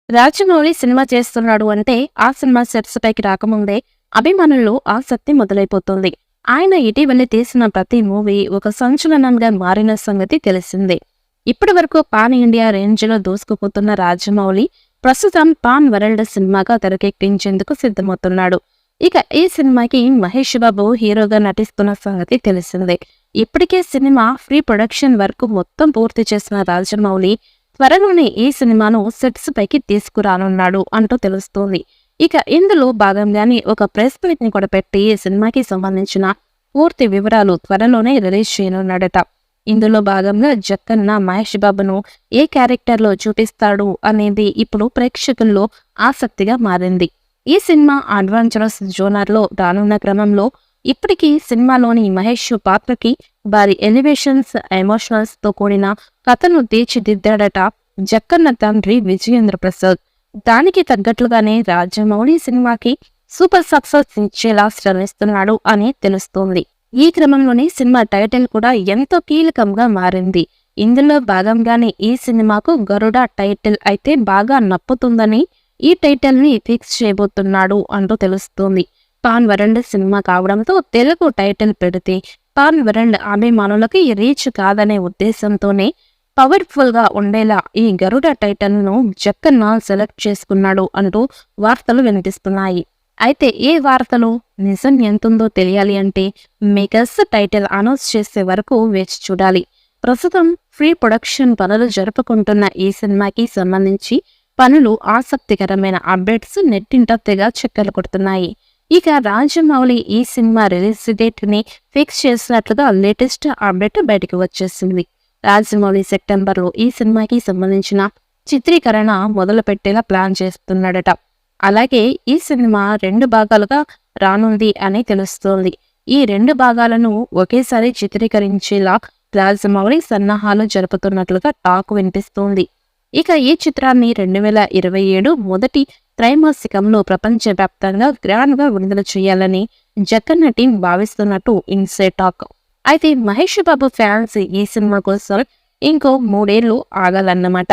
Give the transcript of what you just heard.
Rajamouli cinema చేస్తున్నాడు అంటే ఆ సినిమా సెట్స్ పైకి రాకముందే అభిమానుల్లో ఆసక్తి మొదలైపోతుంది. ఆయన ఇటీవల తీసిన ప్రతి మూవీ ఒక సంచలనంగా మారిన సంగతి తెలిసిందే. ఇప్పటి వరకు పాన్ ఇండియా రేంజ్ లో దూసుకుపోతున్న రాజమౌళి ప్రస్తుతం పాన్ వరల్డ్ సినిమాగా తెరకెక్కించేందుకు సిద్ధమవుతున్నాడు. ఇక ఈ సినిమాకి మహేష్ బాబు హీరోగా నటిస్తున్న సంగతి తెలిసిందే. ఇప్పటికే సినిమా ప్రీ ప్రొడక్షన్ వరకు మొత్తం పూర్తి చేసిన రాజమౌళి త్వరలోనే ఈ సినిమాను సెట్స్ పైకి తీసుకురానున్నాడు అంటూ తెలుస్తోంది. ఇక ఇందులో భాగంగానే ఒక ప్రెస్ మీట్ ని కూడా పెట్టి ఈ సినిమాకి సంబంధించిన పూర్తి వివరాలు త్వరలోనే రిలీజ్ చేయనున్నాడట. ఇందులో భాగంగా జక్కన్న మహేష్ బాబును ఏ క్యారెక్టర్ లో చూపిస్తాడు అనేది ఇప్పుడు ప్రేక్షకుల్లో ఆసక్తిగా మారింది. ఈ సినిమా అడ్వెంచరస్ జోనర్ లో రానున్న క్రమంలో ఇప్పటికీ సినిమాలోని మహేష్ పాత్రకి భారీ ఎలివేషన్స్, ఎమోషనల్స్ తో కూడిన కథను తీర్చిదిద్దాడట జక్కన్న తండ్రి విజయేంద్ర ప్రసాద్. దానికి తగ్గట్లుగానే రాజమౌళి సినిమాకి సూపర్ సక్సెస్ ఇచ్చేలా శ్రమిస్తున్నాడు అని తెలుస్తోంది. ఈ క్రమంలోనే సినిమా టైటిల్ కూడా ఎంతో కీలకంగా మారింది. ఇందులో భాగంగానే ఈ సినిమాకు గరుడ టైటిల్ అయితే బాగా నప్పుతుందని ఈ టైటిల్ ని ఫిక్స్ చేయబోతున్నాడు అంటూ తెలుస్తోంది. పాన్ వరల్డ్ సినిమా కావడంతో తెలుగు టైటిల్ పెడితే పాన్ వరల్డ్ అభిమానులకి రీచ్ కాదనే ఉద్దేశంతోనే పవర్ఫుల్ గా ఉండేలా ఈ గరుడ టైటిల్ ను జక్కన్న సెలెక్ట్ చేసుకున్నాడు అంటూ వార్తలు వినిపిస్తున్నాయి. అయితే ఈ వార్తలు నిజం ఎంతుందో తెలియాలి అంటే మేకర్స్ టైటిల్ అనౌన్స్ చేసే వరకు వేచి చూడాలి. ప్రస్తుతం ప్రీ ప్రొడక్షన్ పనులు జరుపుకుంటున్న ఈ సినిమాకి సంబంధించి పనులు ఆసక్తికరమైన అప్డేట్స్ నెట్టింట తెగ చక్కర్లు కొడుతున్నాయి. ఇక రాజమౌళి ఈ సినిమా రిలీజ్ డేట్ ని ఫిక్స్ చేసినట్లుగా లేటెస్ట్ అప్డేట్ బయటకు వచ్చేసింది. రాజమౌళి సెప్టెంబర్లో ఈ సినిమాకి సంబంధించిన చిత్రీకరణ మొదలు పెట్టేలా ప్లాన్ చేస్తున్నాడట. అలాగే ఈ సినిమా 2 భాగాలుగా రానుంది అని తెలుస్తోంది. ఈ 2 భాగాలను ఒకేసారి చిత్రీకరించేలా రాజమౌళి సన్నాహాలు జరుపుతున్నట్లుగా టాక్ వినిపిస్తోంది. ఇక ఈ చిత్రాన్ని 2027 మొదటి త్రైమాసికంలో ప్రపంచవ్యాప్తంగా గ్రాండ్ గా విడుదల చేయాలని జక్కన్న టీం భావిస్తున్నట్టు ఇన్సైడ్ టాక్. అయితే మహేష్ బాబు ఫ్యాన్స్ ఈ సినిమా కోసం ఇంకో 3 ఏళ్లు ఆగాలన్నమాట.